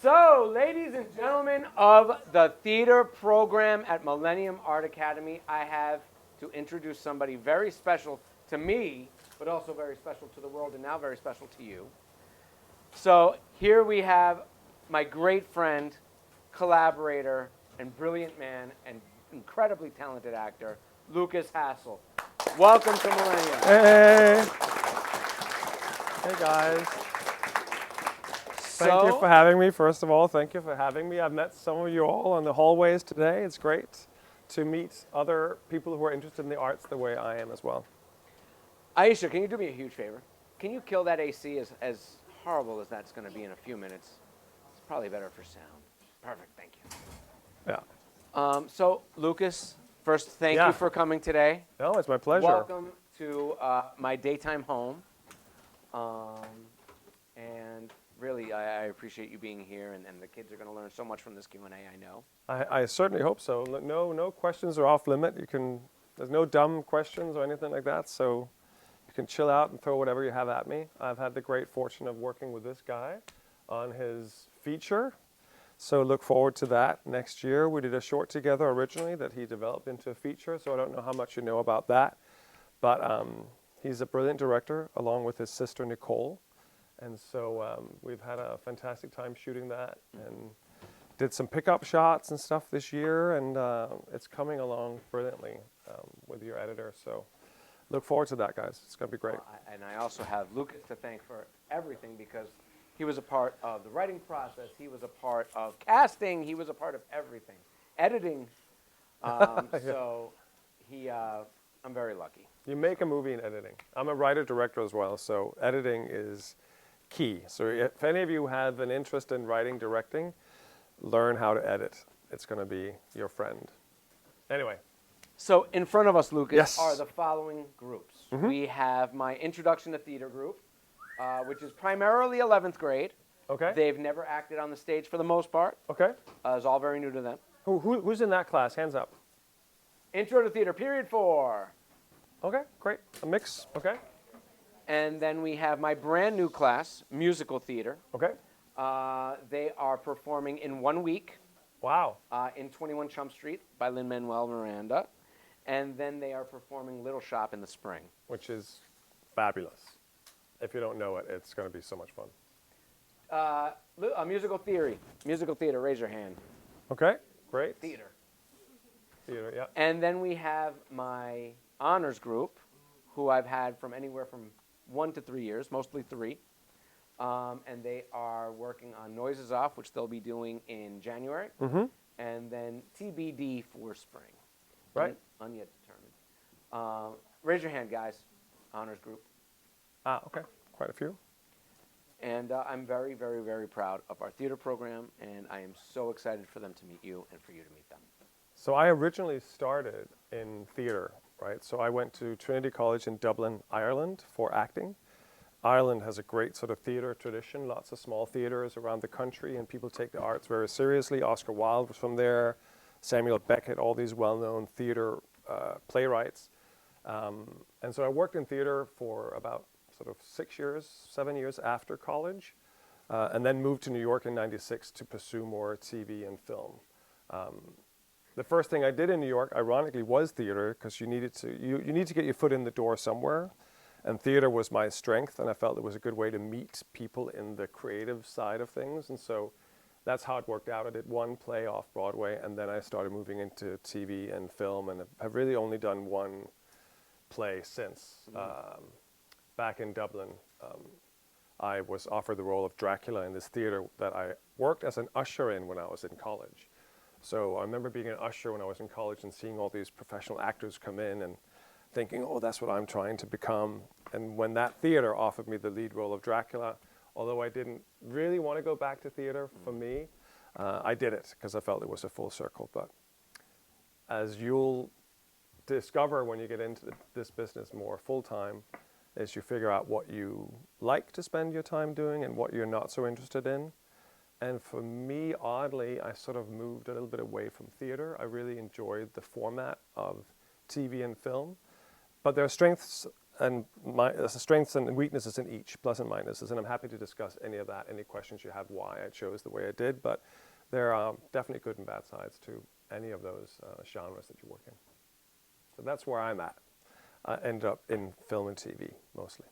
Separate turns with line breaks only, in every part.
So, ladies and gentlemen of the theater program at Millennium Art Academy, I have to introduce somebody very special to me, but also very special to the world, and now very special to you. So, here we have my great friend, collaborator, and brilliant man, and incredibly talented actor, Lukas Hassel. Welcome to Millennium.
Hey. Hey, guys. Thank you for having me. First of all, thank you for having me. I've met some of you all on the hallways today. It's great to meet other people who are interested in the arts the way I am as well.
Aisha, can you do me a huge favor? Can you kill that AC as horrible as that's going to be in a few minutes? It's probably better for sound. Perfect, thank you.
Yeah.
So, Lukas, first, thank you for coming today.
No, it's my pleasure.
Welcome to my daytime home. And really, I appreciate you being here, and the kids are going to learn so much from this Q&A, I know.
I certainly hope so. No questions are off limit. There's no dumb questions or anything like that, so you can chill out and throw whatever you have at me. I've had the great fortune of working with this guy on his feature, so look forward to that next year. We did a short together originally that he developed into a feature, so I don't know how much you know about that, but he's a brilliant director along with his sister Nicole. And so we've had a fantastic time shooting that and did some pickup shots and stuff this year, and it's coming along brilliantly with your editor. So look forward to that, guys. It's going to be great.
And I also have Lukas to thank for everything, because he was a part of the writing process. He was a part of casting. He was a part of everything. Editing. So I'm very lucky.
You make a movie in editing. I'm a writer-director as well, so editing is key. So if any of you have an interest in writing, directing, learn how to edit. It's going to be your friend. Anyway.
So in front of us, Lukas,
Yes.
are the following groups. Mm-hmm. We have my Introduction to Theater group, which is primarily 11th grade.
Okay.
They've never acted on the stage for the most part.
Okay.
It's all very new to them.
Who's in that class? Hands up.
Intro to Theater, period 4.
Okay, great. A mix. Okay.
And then we have my brand new class, Musical Theater.
Okay.
They are performing in 1 week.
Wow.
In 21 Chump Street by Lin-Manuel Miranda. And then they are performing Little Shop in the spring.
Which is fabulous. If you don't know it, it's going to be so much fun.
Musical Theater, raise your hand.
Okay, great.
Theater,
yeah.
And then we have my honors group, who I've had from anywhere from 1 to 3 years, mostly 3. And they are working on Noises Off, which they'll be doing in January. Mm-hmm. And then TBD for spring.
Right.
Unyet determined. Raise your hand, guys. Honors group.
Okay. Quite a few.
And I'm very, very, very proud of our theater program, and I am so excited for them to meet you and for you to meet them.
So I originally started in theater, right? So I went to Trinity College in Dublin, Ireland for acting. Ireland has a great sort of theater tradition, lots of small theaters around the country, and people take the arts very seriously. Oscar Wilde was from there, Samuel Beckett, all these well-known theater playwrights. And so I worked in theater for about sort of 7 years after college, and then moved to New York in '96 to pursue more TV and film. The first thing I did in New York, ironically, was theater, because you need to get your foot in the door somewhere, and theater was my strength, and I felt it was a good way to meet people in the creative side of things, and so that's how it worked out. I did one play off Broadway, and then I started moving into TV and film, and I've really only done one play since. Back in Dublin, I was offered the role of Dracula in this theater that I worked as an usher in when I was in college. So I remember being an usher when I was in college and seeing all these professional actors come in and thinking, oh, that's what I'm trying to become. And when that theater offered me the lead role of Dracula, although I didn't really want to go back to theater for me, I did it because I felt it was a full circle. But as you'll discover when you get into this business more full-time, is you figure out what you like to spend your time doing and what you're not so interested in. And for me, oddly, I sort of moved a little bit away from theater. I really enjoyed the format of TV and film. But there are strengths and strengths and weaknesses in each, plus and minuses, and I'm happy to discuss any of that, any questions you have why I chose the way I did, but there are definitely good and bad sides to any of those genres that you work in. So that's where I'm at. I end up in film and TV, mostly.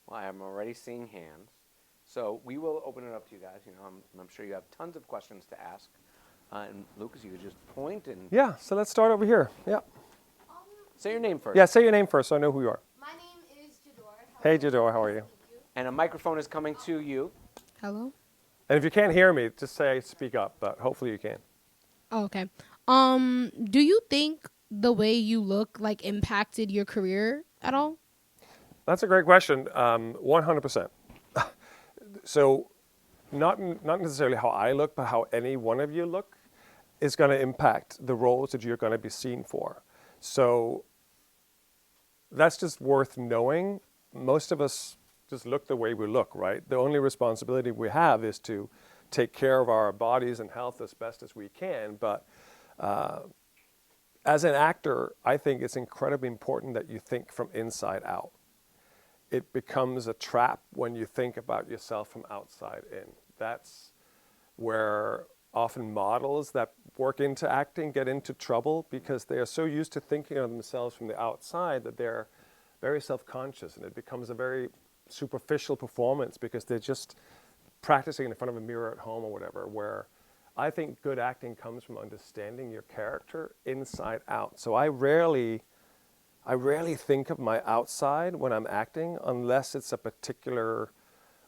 Well, I'm already seeing hands. So we will open it up to you guys. You know, I'm sure you have tons of questions to ask. And Lucas, you could just point and
Yeah, so let's start over here. Yeah.
say your name first.
Yeah, say your name first so I know who you are.
My name is Jador.
Hey, Jador, how are you?
And a microphone is coming to you.
Hello?
And if you can't hear me, just say speak up, but hopefully you can.
Oh, okay. Do you think the way you look like impacted your career at all?
That's a great question. 100%. So not necessarily how I look, but how any one of you look is going to impact the roles that you're going to be seen for. So that's just worth knowing. Most of us just look the way we look, right? The only responsibility we have is to take care of our bodies and health as best as we can. But as an actor, I think it's incredibly important that you think from inside out. It becomes a trap when you think about yourself from outside in. That's where often models that work into acting get into trouble because they are so used to thinking of themselves from the outside that they're very self-conscious, and it becomes a very superficial performance because they're just practicing in front of a mirror at home or whatever, where I think good acting comes from understanding your character inside out. So I rarely think of my outside when I'm acting unless it's a particular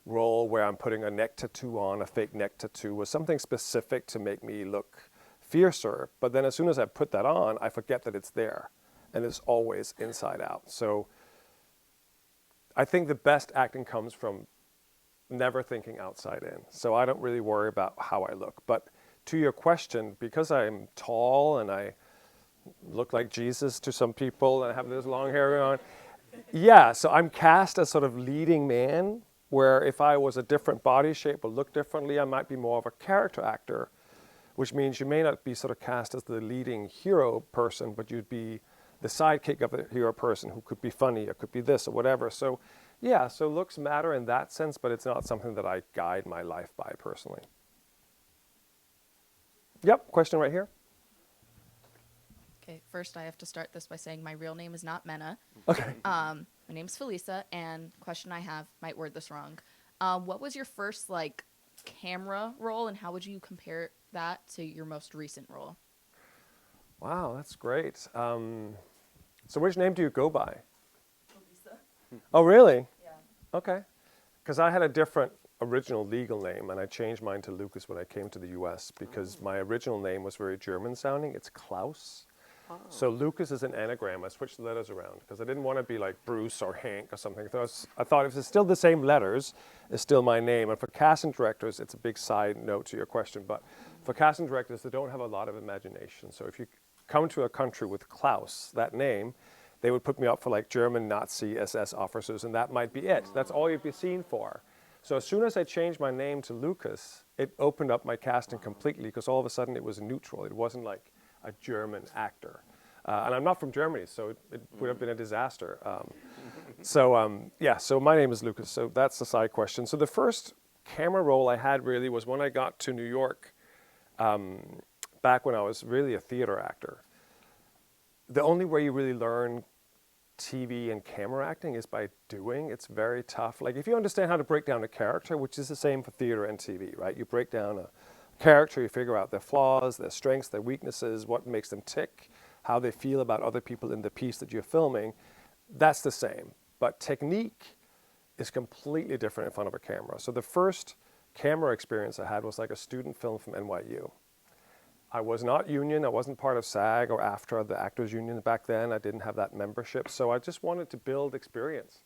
role where I'm putting a neck tattoo on, a fake neck tattoo, or something specific to make me look fiercer. But then as soon as I put that on, I forget that it's there, and it's always inside out. So I think the best acting comes from never thinking outside in. So I don't really worry about how I look. But to your question, because I'm tall and I look like Jesus to some people and I have this long hair on, yeah, so I'm cast as sort of leading man, where if I was a different body shape or look differently, I might be more of a character actor, which means you may not be sort of cast as the leading hero person, but you'd be the sidekick of the hero person who could be funny or could be this or whatever. So yeah, so looks matter in that sense, but it's not something that I guide my life by personally. Yep, question right here.
Okay, first I have to start this by saying my real name is not Mena.
Okay.
My name's Felisa, and question I have, might word this wrong. What was your first camera role, and how would you compare that to your most recent role?
Wow, that's great. So which name do you go by?
Felisa.
Oh, really?
Yeah.
Okay. Because I had a different original legal name, and I changed mine to Lukas when I came to the U.S. because my original name was very German sounding. It's Klaus. Oh. So Lukas is an anagram. I switched the letters around because I didn't want to be like Bruce or Hank or something. I thought if it's still the same letters, it's still my name. And for casting directors, it's a big side note to your question, but for casting directors, they don't have a lot of imagination. So if you come to a country with Klaus, that name, they would put me up for like German Nazi SS officers, and that might be it. That's all you'd be seen for. So as soon as I changed my name to Lukas, it opened up my casting completely because all of a sudden it was neutral. It wasn't like a German actor. And I'm not from Germany, so it would have been a disaster. So my name is Lukas. So that's the side question. So the first camera role I had really was when I got to New York, back when I was really a theater actor. The only way you really learn TV and camera acting is by doing. It's very tough. Like if you understand how to break down a character, which is the same for theater and TV, right? You break down a character, you figure out their flaws, their strengths, their weaknesses, what makes them tick, how they feel about other people in the piece that you're filming. That's the same. But technique is completely different in front of a camera. So the first camera experience I had was like a student film from NYU. I was not union. I wasn't part of SAG or AFTRA, the Actors Union back then. I didn't have that membership. So I just wanted to build experience.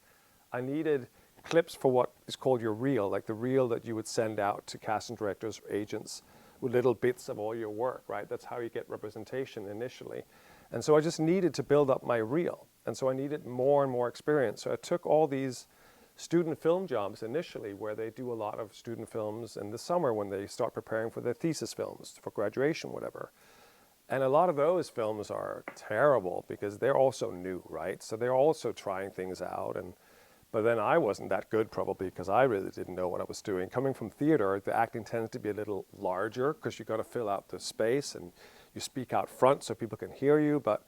I needed clips for what is called your reel, like the reel that you would send out to casting directors or agents with little bits of all your work, right? That's how you get representation initially. And so I just needed to build up my reel. And so I needed more and more experience. So I took all these student film jobs initially where they do a lot of student films in the summer when they start preparing for their thesis films, for graduation, whatever. And a lot of those films are terrible because they're also new, right? So they're also trying things out. But then I wasn't that good probably because I really didn't know what I was doing. Coming from theater, the acting tends to be a little larger because you got to fill out the space and you speak out front so people can hear you. But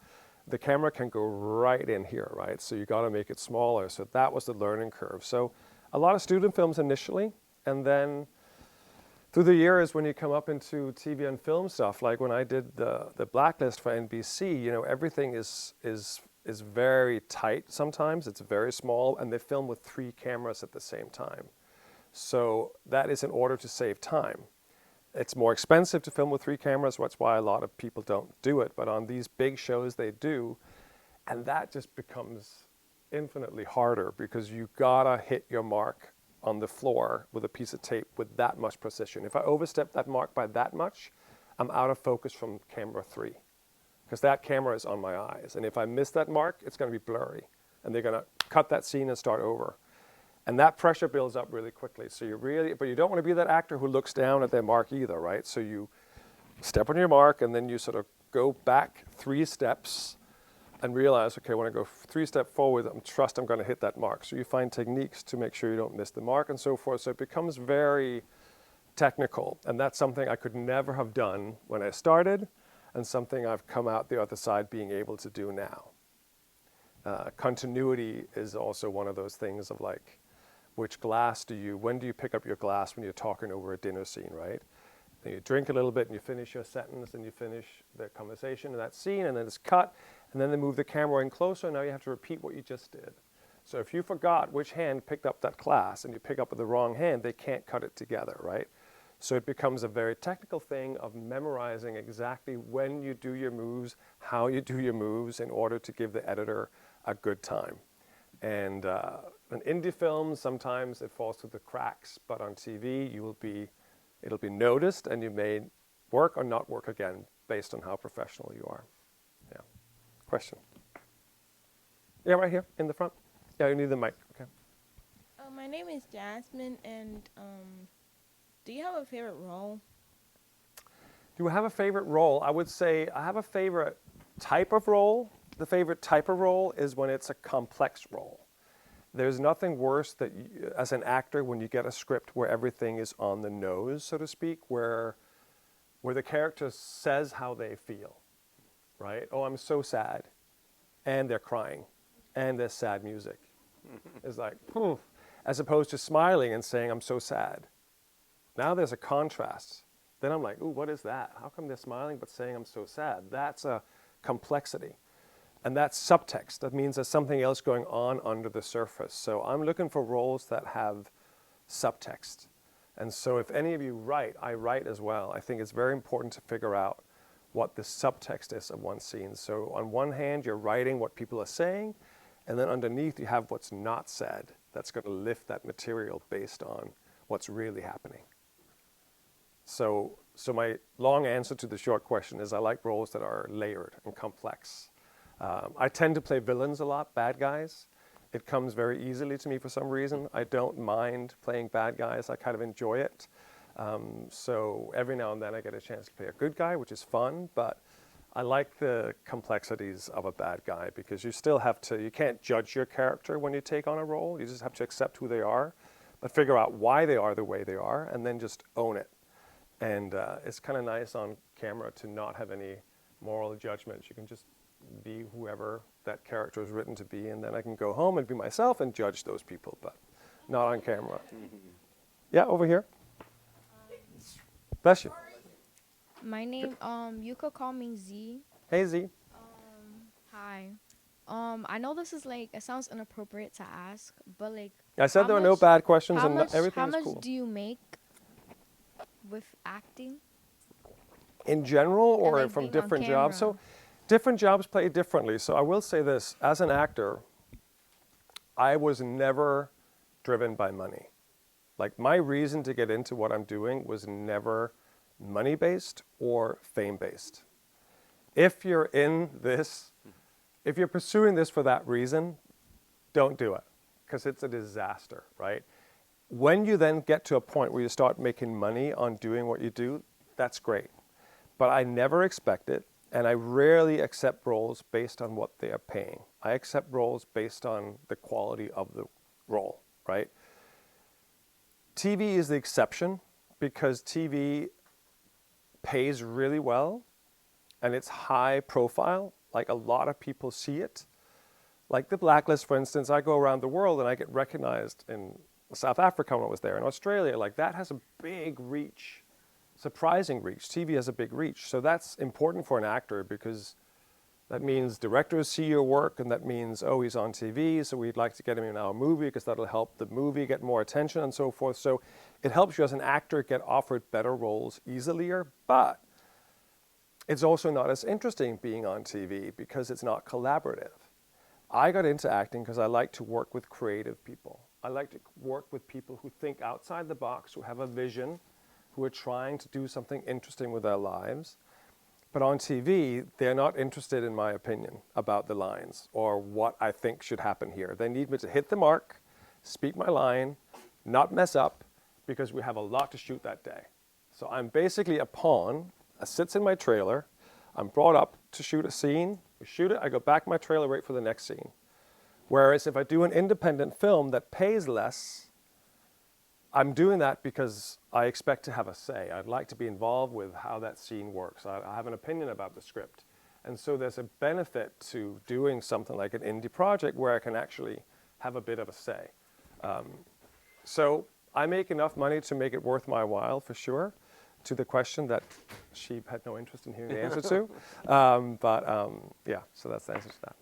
the camera can go right in here, right? So you got to make it smaller. So that was the learning curve. So a lot of student films initially, and then through the years when you come up into TV and film stuff, like when I did the Blacklist for NBC, you know, everything is very tight sometimes. It's very small, and they film with 3 cameras at the same time. So that is in order to save time. It's more expensive to film with 3 cameras, that's why a lot of people don't do it. But on these big shows, they do. And that just becomes infinitely harder because you gotta hit your mark on the floor with a piece of tape with that much precision. If I overstep that mark by that much, I'm out of focus from camera 3 because that camera is on my eyes. And if I miss that mark, it's gonna be blurry. And they're gonna cut that scene and start over. And that pressure builds up really quickly. So but you don't want to be that actor who looks down at their mark either, right? So you step on your mark and then you sort of go back 3 steps and realize, okay, when I go 3 steps forward, I'm going to hit that mark. So you find techniques to make sure you don't miss the mark and so forth. So it becomes very technical. And that's something I could never have done when I started and something I've come out the other side being able to do now. Continuity is also one of those things of like, when do you pick up your glass when you're talking over a dinner scene, right? Then you drink a little bit and you finish your sentence and you finish the conversation in that scene and then it's cut and then they move the camera in closer and now you have to repeat what you just did. So if you forgot which hand picked up that glass and you pick up with the wrong hand, they can't cut it together, right? So it becomes a very technical thing of memorizing exactly when you do your moves, how you do your moves in order to give the editor a good time. And in indie films, sometimes it falls through the cracks, but on TV, it'll be noticed, and you may work or not work again based on how professional you are. Yeah. Question? Yeah, right here in the front. Yeah, you need the mic. Okay.
My name is Jasmine, and do you have a favorite role?
Do I have a favorite role? I would say I have a favorite type of role. The favorite type of role is when it's a complex role. There's nothing worse that as an actor when you get a script where everything is on the nose, so to speak, where the character says how they feel, right? Oh, I'm so sad. And they're crying. And there's sad music. It's like, poof, as opposed to smiling and saying, I'm so sad. Now there's a contrast. Then I'm like, ooh, what is that? How come they're smiling but saying I'm so sad? That's a complexity. And that's subtext. That means there's something else going on under the surface. So I'm looking for roles that have subtext. And so if any of you write, I write as well. I think it's very important to figure out what the subtext is of one scene. So on one hand, you're writing what people are saying, and then underneath you have what's not said. That's going to lift that material based on what's really happening. So my long answer to the short question is I like roles that are layered and complex. I tend to play villains a lot, bad guys. It comes very easily to me for some reason. I don't mind playing bad guys. I kind of enjoy it. So every now and then I get a chance to play a good guy, which is fun, but I like the complexities of a bad guy because you still have to, you can't judge your character when you take on a role. You just have to accept who they are, but figure out why they are the way they are, and then just own it. And it's kind of nice on camera to not have any moral judgments. You can just be whoever that character is written to be, and then I can go home and be myself and judge those people, but not on camera. Yeah, over here. Bless you.
My name, you could call me Z.
Hey, Z.
Hi. I know this is like, it sounds inappropriate to ask, but like.
I said there were no bad questions and everything
how
is
much
cool.
do you make with acting?
In general or
like
from
being on
different jobs? So
camera?
different jobs play differently. So I will say this, as an actor, I was never driven by money. Like my reason to get into what I'm doing was never money-based or fame-based. If you're in this, if you're pursuing this for that reason, don't do it because it's a disaster, right? When you then get to a point where you start making money on doing what you do, that's great. But I never expect it. And I rarely accept roles based on what they are paying. I accept roles based on the quality of the role, right? TV is the exception because TV pays really well and it's high profile. Like a lot of people see it. Like The Blacklist, for instance, I go around the world and I get recognized in South Africa when I was there, in Australia. Like that has a big reach, surprising reach. TV has a big reach. So that's important for an actor because that means directors see your work and that means, oh, he's on TV, so we'd like to get him in our movie because that'll help the movie get more attention and so forth. So it helps you as an actor get offered better roles easier, but it's also not as interesting being on TV because it's not collaborative. I got into acting because I like to work with creative people. I like to work with people who think outside the box, who have a vision, who are trying to do something interesting with their lives. But on TV, they're not interested in my opinion about the lines or what I think should happen here. They need me to hit the mark, speak my line, not mess up, because we have a lot to shoot that day. So I'm basically a pawn that sits in my trailer. I'm brought up to shoot a scene. We shoot it, I go back in my trailer, wait for the next scene. Whereas if I do an independent film that pays less, I'm doing that because I expect to have a say. I'd like to be involved with how that scene works. I have an opinion about the script. And so there's a benefit to doing something like an indie project where I can actually have a bit of a say. So I make enough money to make it worth my while, for sure, to the question that she had no interest in hearing the answer to. Yeah, so that's the answer to that.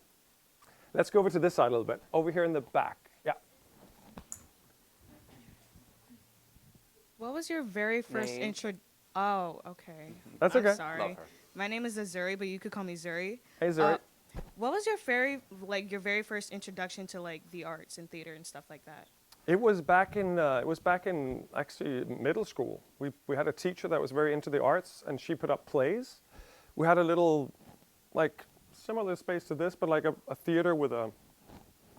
Let's go over to this side a little bit. Over here in the back. Yeah.
What was your very first
Name?
intro? Oh, okay.
That's
I'm
okay.
sorry.
Love her.
My name is Azuri, but you could call me Zuri.
Hey, Zuri.
What was your your very first introduction to like the arts and theater and stuff like that?
It was back in actually middle school. We had a teacher that was very into the arts, and she put up plays. We had a little, like, similar space to this, but like a theater with a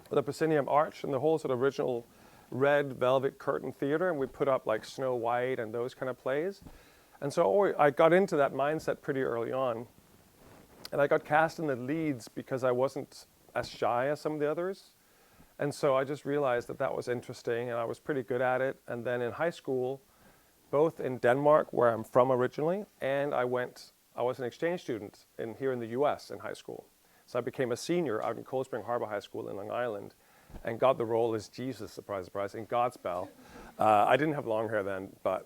proscenium arch and the whole sort of original red velvet curtain theater, and we put up like Snow White and those kind of plays. And so I got into that mindset pretty early on, and I got cast in the leads because I wasn't as shy as some of the others. And so I just realized that that was interesting, and I was pretty good at it. And then in high school, both in Denmark, where I'm from originally, and I was an exchange student here in the US in high school. So I became a senior out in Cold Spring Harbor High School in Long Island and got the role as Jesus, surprise, surprise, in Godspell. I didn't have long hair then, but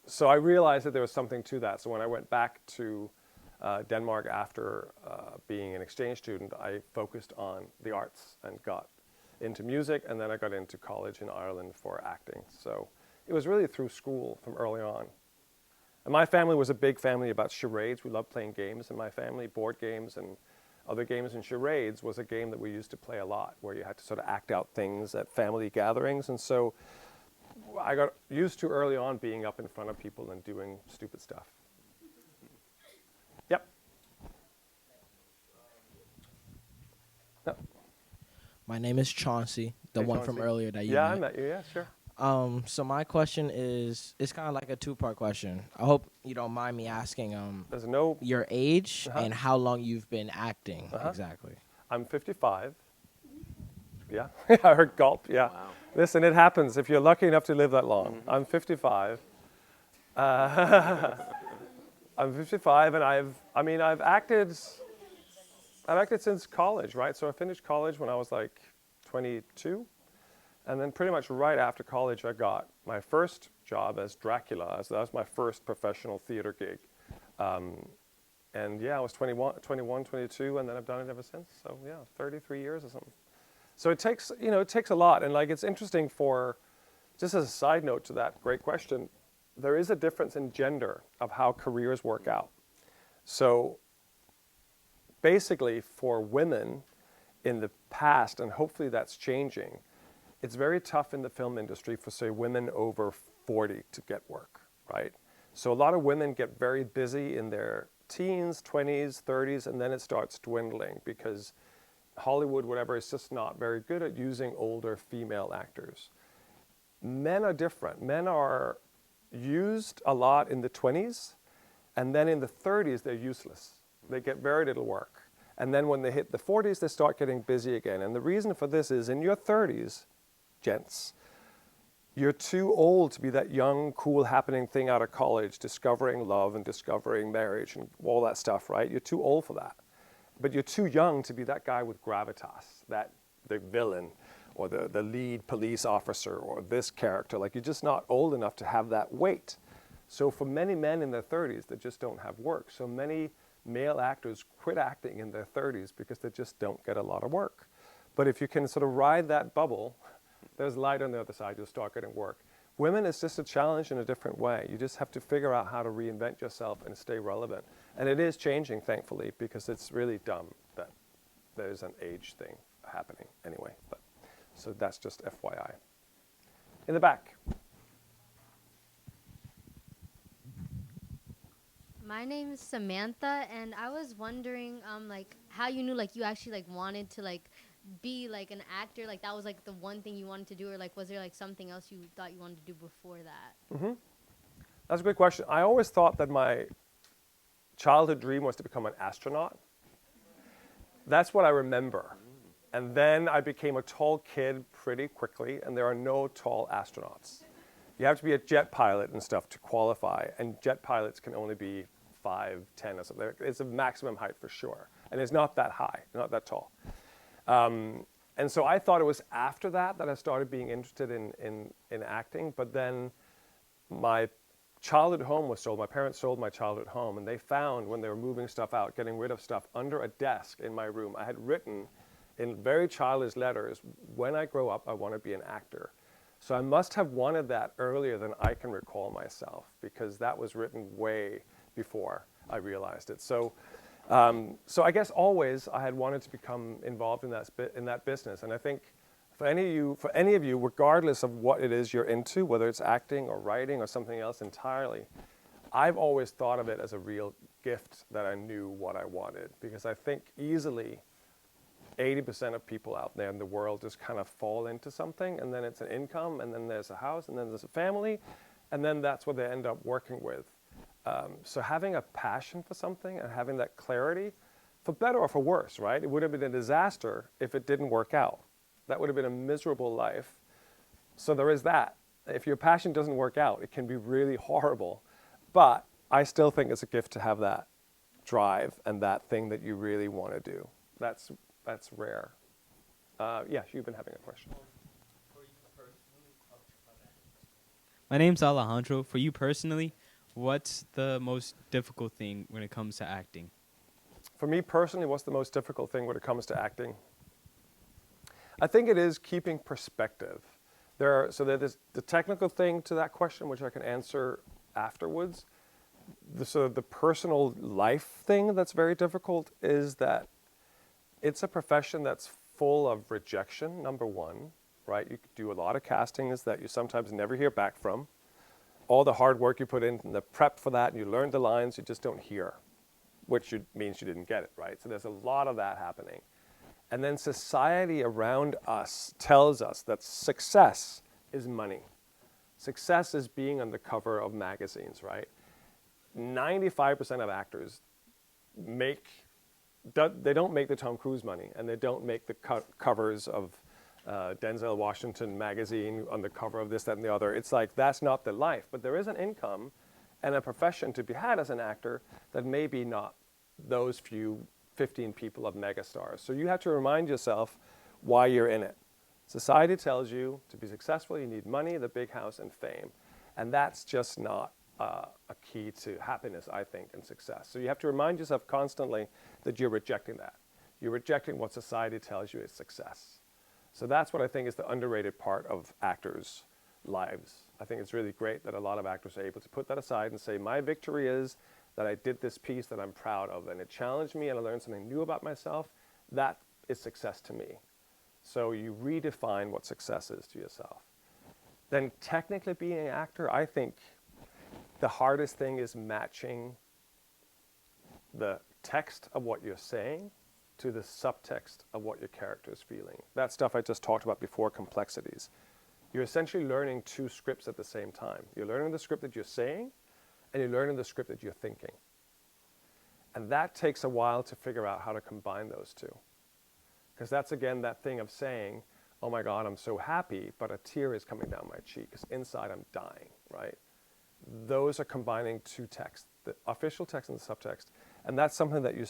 so I realized that there was something to that. So when I went back to Denmark after being an exchange student, I focused on the arts and got into music, and then I got into college in Ireland for acting. So it was really through school from early on. And my family was a big family about charades. We loved playing games in my family, board games and other games. And charades was a game that we used to play a lot, where you had to sort of act out things at family gatherings. And so I got used to early on being up in front of people and doing stupid stuff. Yep. No.
My name is Chauncey, the
Hey,
one from
Chauncey.
earlier that you
Yeah, I
met.
met you. Yeah, sure.
So my question is, it's kind of like a two-part question. I hope you don't mind me asking
There's no.
your age
Uh-huh.
and how long you've been acting
Uh-huh.
exactly.
I'm 55. Yeah, I heard gulp. Yeah.
Wow.
Listen, it happens if you're lucky enough to live that long. I'm 55. I'm 55, and I've acted since college, right? So I finished college when I was like 22, and then pretty much right after college, I got my first job as Dracula. So that was my first professional theater gig. And yeah, I was 21, 22, and then I've done it ever since. So yeah, 33 years or something. So it takes a lot, and like it's interesting just as a side note to that great question, there is a difference in gender of how careers work out. So basically for women in the past, and hopefully that's changing, it's very tough in the film industry for, say, women over 40 to get work, right? So a lot of women get very busy in their teens, 20s, 30s, and then it starts dwindling because Hollywood, whatever, is just not very good at using older female actors. Men are different. Men are used a lot in the 20s, And then in the 30s, they're useless. They get very little work. And then when they hit the 40s, they start getting busy again. And the reason for this is in your 30s, gents, you're too old to be that young, cool, happening thing out of college, discovering love and discovering marriage and all that stuff, right? You're too old for that. But you're too young to be that guy with gravitas, the villain or the lead police officer or this character. Like, you're just not old enough to have that weight. So for many men in their 30s, they just don't have work. So many male actors quit acting in their 30s because they just don't get a lot of work. But if you can sort of ride that bubble, there's light on the other side, you'll start getting work. Women, it's just a challenge in a different way. You just have to figure out how to reinvent yourself and stay relevant. And it is changing, thankfully, because it's really dumb that there's an age thing happening anyway. But, so that's just FYI. In the back.
My name is Samantha, and I was wondering, like, how you knew, like, you actually, like, wanted to, like, be, like, an actor? Like, that was, like, the one thing you wanted to do, or, like, was there, like, something else you thought you wanted to do before that?
Mm-hmm. That's a good question. I always thought that my childhood dream was to become an astronaut. That's what I remember. And then I became a tall kid pretty quickly, and there are no tall astronauts. You have to be a jet pilot and stuff to qualify, and jet pilots can only be 5'10" or something. It's a maximum height for sure, and it's not that high, not that tall. And so I thought it was after that I started being interested in acting, but then my childhood home was sold. My parents sold my childhood home, and they found when they were moving stuff out, getting rid of stuff under a desk in my room, I had written in very childish letters, when I grow up, I want to be an actor. So I must have wanted that earlier than I can recall myself, because that was written way before I realized it. So I guess always I had wanted to become involved in that business. And I think for any of you, regardless of what it is you're into, whether it's acting or writing or something else entirely, I've always thought of it as a real gift that I knew what I wanted, because I think easily 80% of people out there in the world just kind of fall into something, and then it's an income, and then there's a house, and then there's a family, and then that's what they end up working with. So having a passion for something and having that clarity, for better or for worse, right? It would have been a disaster if it didn't work out. That would have been a miserable life. So there is that. If your passion doesn't work out, it can be really horrible. But I still think it's a gift to have that drive and that thing that you really want to do. That's rare. Yes, you've been having a question.
My name's Alejandro. For you personally, what's the most difficult thing when it comes to acting?
For me personally, what's the most difficult thing when it comes to acting? I think it is keeping perspective. There's the technical thing to that question, which I can answer afterwards. The personal life thing that's very difficult is that it's a profession that's full of rejection, number one, right? You do a lot of castings that you sometimes never hear back from. All the hard work you put in the prep for that, and you learn the lines, you just don't hear, which means you didn't get it, right? So there's a lot of that happening. And then society around us tells us that success is money. Success is being on the cover of magazines, right? 95% of actors they don't make the Tom Cruise money, and they don't make the covers of Denzel Washington magazine on the cover of this, that, and the other. It's like, that's not the life. But there is an income and a profession to be had as an actor that may be not those few 15 people of megastars. So you have to remind yourself why you're in it. Society tells you to be successful, you need money, the big house, and fame. And that's just not a key to happiness, I think, and success. So you have to remind yourself constantly that you're rejecting that. You're rejecting what society tells you is success. So that's what I think is the underrated part of actors' lives. I think it's really great that a lot of actors are able to put that aside and say, my victory is that I did this piece that I'm proud of, and it challenged me and I learned something new about myself. That is success to me. So you redefine what success is to yourself. Then technically being an actor, I think the hardest thing is matching the text of what you're saying to the subtext of what your character is feeling. That stuff I just talked about before, complexities. You're essentially learning two scripts at the same time. You're learning the script that you're saying, and you're learning the script that you're thinking. And that takes a while to figure out how to combine those two. Because that's, again, that thing of saying, oh my God, I'm so happy, but a tear is coming down my cheek, because inside I'm dying, right? Those are combining two texts, the official text and the subtext. And that's something that you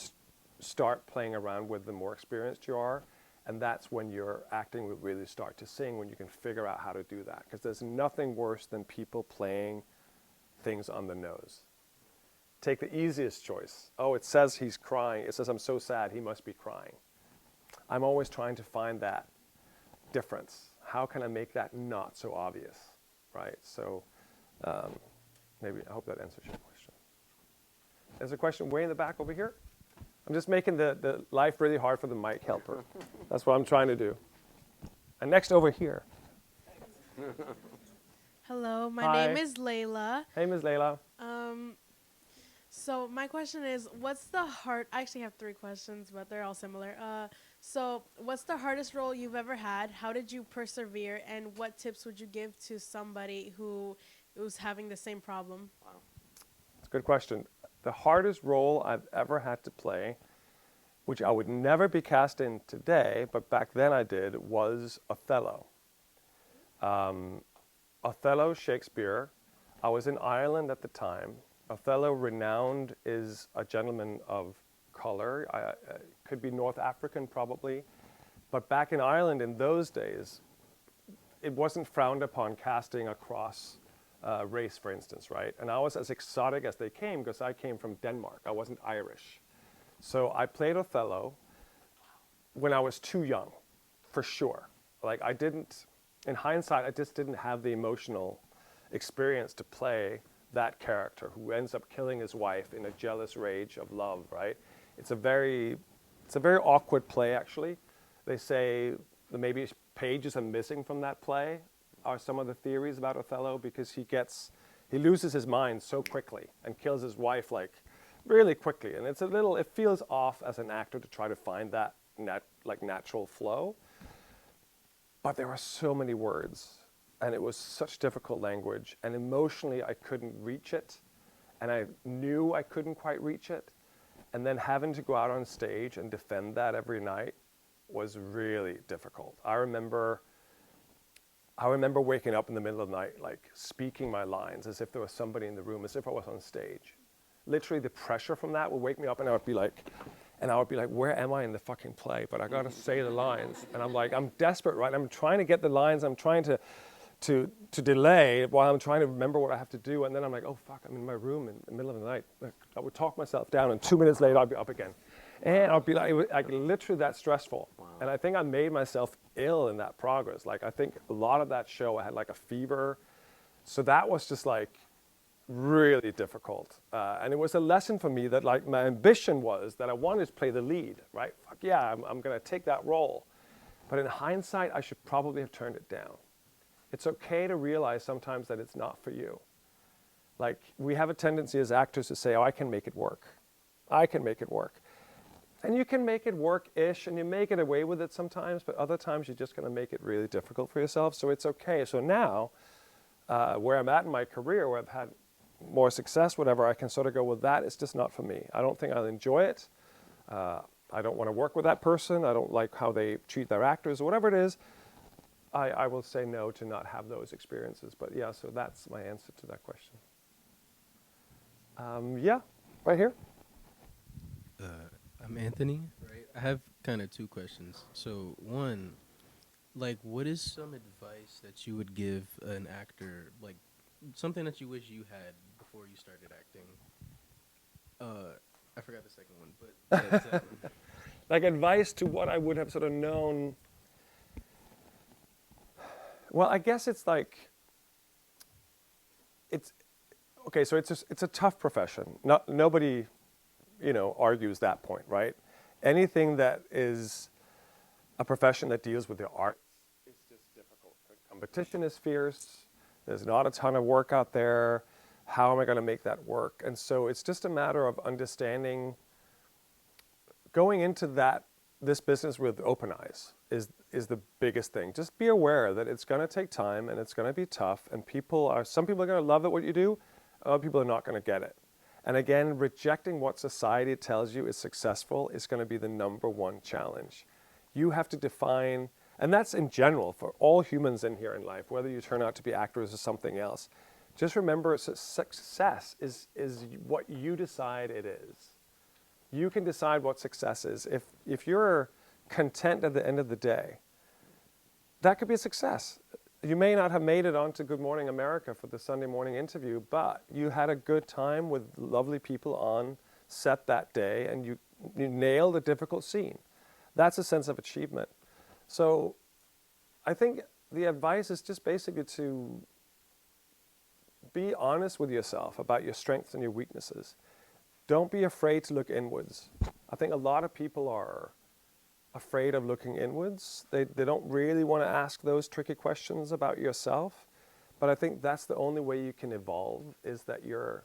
start playing around with the more experienced you are. And that's when your acting will really start to sing, when you can figure out how to do that. Because there's nothing worse than people playing things on the nose. Take the easiest choice. Oh, it says he's crying. It says, I'm so sad, he must be crying. I'm always trying to find that difference. How can I make that not so obvious, right? So maybe, I hope that answers your question. There's a question way in the back over here. I'm just making the life really hard for the mic helper. That's what I'm trying to do. And next over here.
Hello, my
Hi.
name is Layla.
Hey, Ms. Layla.
So my question is, what's the hard? I actually have 3 questions, but they're all similar. So what's the hardest role you've ever had? How did you persevere? And what tips would you give to somebody who was having the same problem?
That's a good question. The hardest role I've ever had to play, which I would never be cast in today, but back then I did, was Othello. Othello, Shakespeare. I was in Ireland at the time. Othello, renowned, is a gentleman of color. Could be North African probably. But back in Ireland in those days, it wasn't frowned upon casting across race, for instance, right? And I was as exotic as they came because I came from Denmark. I wasn't Irish. So I played Othello when I was too young, for sure. Like I didn't, in hindsight, I just didn't have the emotional experience to play that character who ends up killing his wife in a jealous rage of love, right? It's a very awkward play, actually. They say that maybe pages are missing from that play are some of the theories about Othello, because he loses his mind so quickly and kills his wife like really quickly. And it feels off as an actor to try to find that natural flow. But there are so many words, and it was such difficult language, and emotionally I couldn't reach it, and I knew I couldn't quite reach it. And then having to go out on stage and defend that every night was really difficult. I remember waking up in the middle of the night, like speaking my lines as if there was somebody in the room, as if I was on stage. Literally the pressure from that would wake me up, and I would be like, where am I in the fucking play? But I gotta say the lines. And I'm desperate, right? I'm trying to get the lines, I'm trying to delay while I'm trying to remember what I have to do. And then I'm like, oh fuck, I'm in my room in the middle of the night. I would talk myself down, and 2 minutes later I'd be up again. And I'd be like literally that stressful. Wow. And I think I made myself ill in that progress. Like I think a lot of that show, I had like a fever. So that was just like really difficult. And it was a lesson for me that like my ambition was that I wanted to play the lead, right? Fuck yeah, I'm gonna take that role. But in hindsight, I should probably have turned it down. It's okay to realize sometimes that it's not for you. Like we have a tendency as actors to say, oh, I can make it work. I can make it work. And you can make it work-ish, and you make it away with it sometimes, but other times you're just going to make it really difficult for yourself, so it's okay. So now, where I'm at in my career, where I've had more success, whatever, I can sort of go, well, that is just not for me. I don't think I'll enjoy it. I don't want to work with that person. I don't like how they treat their actors, or whatever it is. I will say no to not have those experiences. But yeah, so that's my answer to that question. Yeah, right here.
I'm Anthony, right? I have kind of 2 questions. So one, like what is some advice that you would give an actor, like something that you wish you had before you started acting? I forgot the second one, but
like advice to what I would have sort of known. Well, I guess it's like, it's a tough profession. Nobody, argues that point, right? Anything that is a profession that deals with the arts is just difficult. Competition is fierce. There's not a ton of work out there. How am I going to make that work? And so it's just a matter of understanding, going into this business with open eyes is the biggest thing. Just be aware that it's going to take time and it's going to be tough, and some people are going to love it what you do, other people are not going to get it. And again, rejecting what society tells you is successful is going to be the number one challenge. You have to define, and that's in general for all humans in here in life, whether you turn out to be actors or something else. Just remember, success is what you decide it is. You can decide what success is. If you're content at the end of the day, that could be a success. You may not have made it onto Good Morning America for the Sunday morning interview, but you had a good time with lovely people on set that day, and you nailed a difficult scene. That's a sense of achievement. So I think the advice is just basically to be honest with yourself about your strengths and your weaknesses. Don't be afraid to look inwards. I think a lot of people are afraid of looking inwards. They don't really want to ask those tricky questions about yourself. But I think that's the only way you can evolve, is that you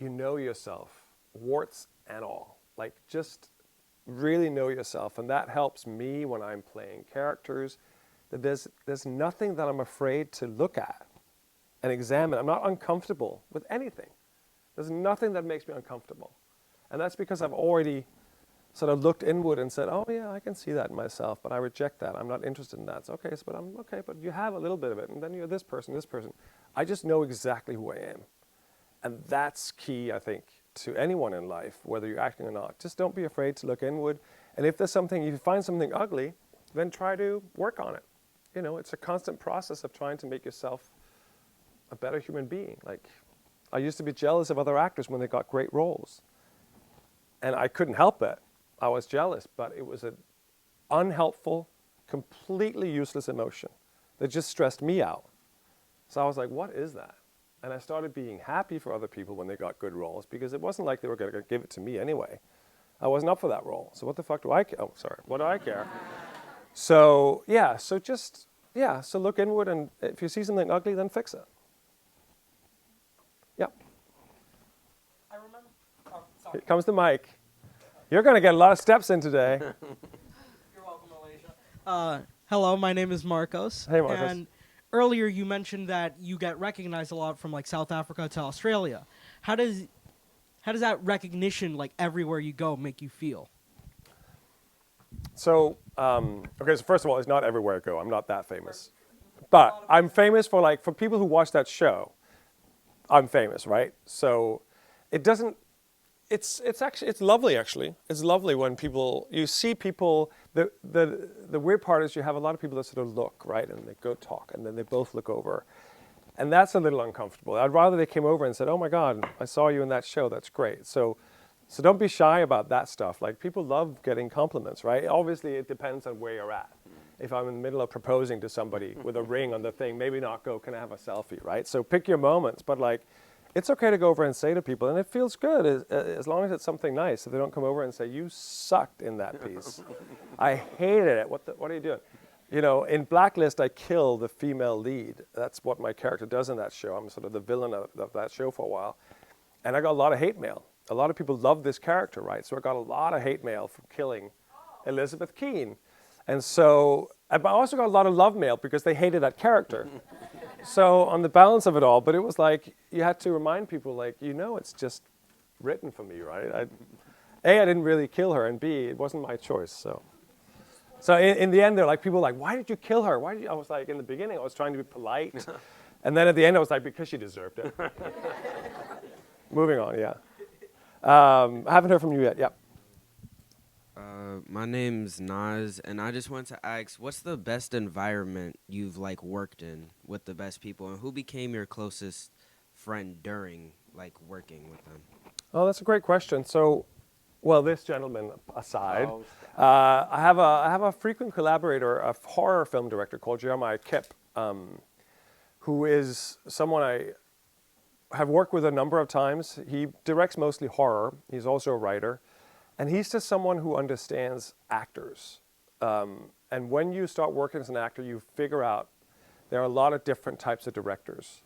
know yourself, warts and all. Like, just really know yourself. And that helps me when I'm playing characters. That there's nothing that I'm afraid to look at and examine. I'm not uncomfortable with anything. There's nothing that makes me uncomfortable. And that's because I've already sort of looked inward and said, oh yeah, I can see that in myself, but I reject that. I'm not interested in that. It's okay, but I'm okay, but you have a little bit of it, and then you're this person, this person. I just know exactly who I am. And that's key, I think, to anyone in life, whether you're acting or not. Just don't be afraid to look inward. And if there's something, if you find something ugly, then try to work on it. You know, it's a constant process of trying to make yourself a better human being. Like, I used to be jealous of other actors when they got great roles. And I couldn't help it. I was jealous, but it was an unhelpful, completely useless emotion that just stressed me out. So I was like, what is that? And I started being happy for other people when they got good roles, because it wasn't like they were going to give it to me anyway. I wasn't up for that role. So what the fuck do I care? Oh, sorry. What do I care? So, yeah, so look inward, and if you see something ugly, then fix it. Yep.
I remember. Oh, sorry.
Here comes the mic. You're going to get a lot of steps in today.
You're welcome, Malaysia. Hello, my name is Marcos.
Hey, Marcos.
And earlier you mentioned that you get recognized a lot from like South Africa to Australia. How does that recognition, like everywhere you go, make you feel?
So, okay, so first of all, it's not everywhere I go. I'm not that famous. But I'm famous for people who watch that show. I'm famous, right? So it doesn't, it's lovely actually. It's lovely when you see people, the weird part is you have a lot of people that sort of look, right? And they go talk, and then they both look over. And that's a little uncomfortable. I'd rather they came over and said, oh my God, I saw you in that show, that's great. So don't be shy about that stuff. Like, people love getting compliments, right? Obviously it depends on where you're at. If I'm in the middle of proposing to somebody with a ring on the thing, maybe not go, can I have a selfie, right? So pick your moments, but like, it's okay to go over and say to people, and it feels good as long as it's something nice. If they don't come over and say, you sucked in that piece. I hated it. What are you doing? You know, in Blacklist, I kill the female lead. That's what my character does in that show. I'm sort of the villain of that show for a while. And I got a lot of hate mail. A lot of people love this character, right? So I got a lot of hate mail from killing Elizabeth Keene. And so I also got a lot of love mail because they hated that character. So on the balance of it all, but it was like, you had to remind people, like, it's just written for me, right? A, I didn't really kill her, and B, it wasn't my choice. So in the end, people were like, why did you kill her? I was like, in the beginning, I was trying to be polite. And then at the end, I was like, because she deserved it. Moving on, yeah. I haven't heard from you yet, yep.
My name's Naz, and I just want to ask, what's the best environment you've worked in with the best people, and who became your closest friend during working with them?
Oh, that's a great question. So, well, this gentleman aside, I have a frequent collaborator, a horror film director called Jeremiah Kipp, who is someone I have worked with a number of times. He directs mostly horror. He's also a writer. And he's just someone who understands actors. And when you start working as an actor, you figure out there are a lot of different types of directors.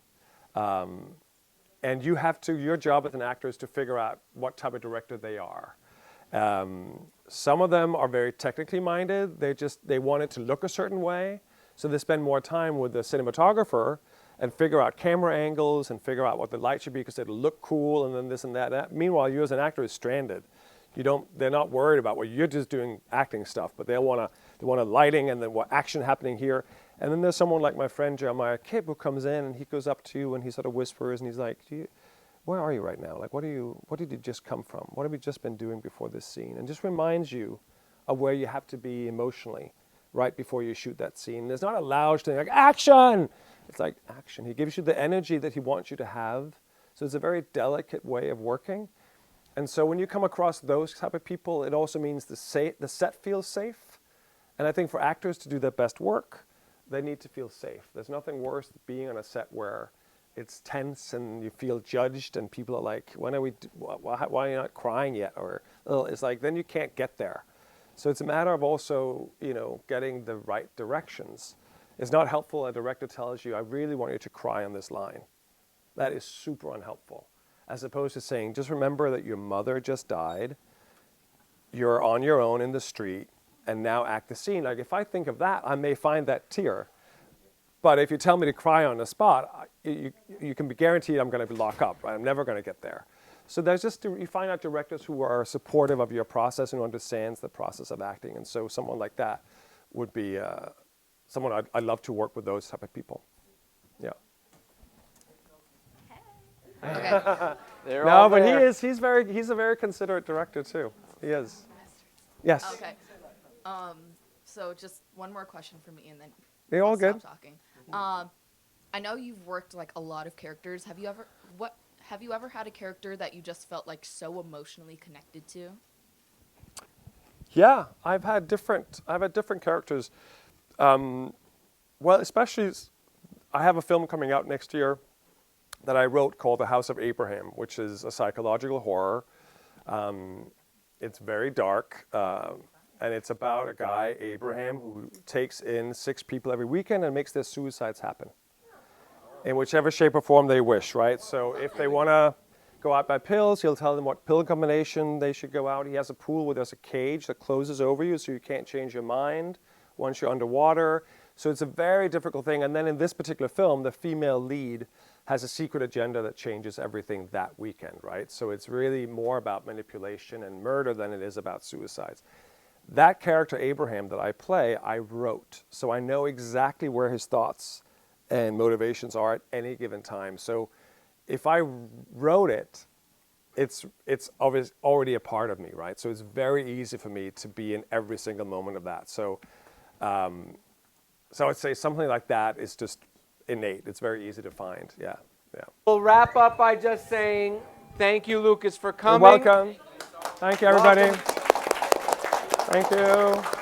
And your job as an actor is to figure out what type of director they are. Some of them are very technically minded. They want it to look a certain way. So they spend more time with the cinematographer and figure out camera angles and figure out what the light should be because it'll look cool and then this and that. Meanwhile, you as an actor is stranded. They're not worried about what you're just doing acting stuff, but they want a lighting and then what action happening here. And then there's someone like my friend Jeremiah Kipp who comes in and he goes up to you and he sort of whispers and he's like, where are you right now? Like, what did you just come from? What have you just been doing before this scene? And just reminds you of where you have to be emotionally right before you shoot that scene. There's not a loud thing like, action! It's like, action. He gives you the energy that he wants you to have. So it's a very delicate way of working. And so when you come across those type of people, it also means the set feels safe. And I think for actors to do their best work, they need to feel safe. There's nothing worse than being on a set where it's tense and you feel judged and people are like, why are you not crying yet? Or it's like, then you can't get there. So it's a matter of also, getting the right directions. It's not helpful a director tells you, I really want you to cry on this line. That is super unhelpful. As opposed to saying, just remember that your mother just died, you're on your own in the street, and now act the scene. Like if I think of that, I may find that tear. But if you tell me to cry on the spot, you can be guaranteed I'm going to be locked up. Right? I'm never going to get there. So there's you find out directors who are supportive of your process and who understands the process of acting. And so someone like that would be someone I'd love to work with those type of people. Yeah.
Okay.
No, but he's a very considerate director too. He is. Yes.
Okay. So just one more question for me, and then
You're all good.
stop talking. I know you've worked like a lot of characters. Have you ever had a character that you just felt like so emotionally connected to?
Yeah, I've had different characters. Well, especially I have a film coming out next year that I wrote called The House of Abraham, which is a psychological horror. It's very dark, and it's about a guy, Abraham, who takes in 6 people every weekend and makes their suicides happen in whichever shape or form they wish, right? So if they want to go out by pills, he'll tell them what pill combination they should go out. He has a pool where there's a cage that closes over you so you can't change your mind once you're underwater. So it's a very difficult thing. And then in this particular film, the female lead has a secret agenda that changes everything that weekend, right? So it's really more about manipulation and murder than it is about suicides. That character, Abraham, that I play, I wrote. So I know exactly where his thoughts and motivations are at any given time. So if I wrote it, it's obviously already a part of me, right? So it's very easy for me to be in every single moment of that. So I'd say something like that is just innate. It's very easy to find. Yeah.
We'll wrap up by just saying thank you, Lukas, for coming.
You're welcome. Thank you, everybody.
Welcome.
Thank you.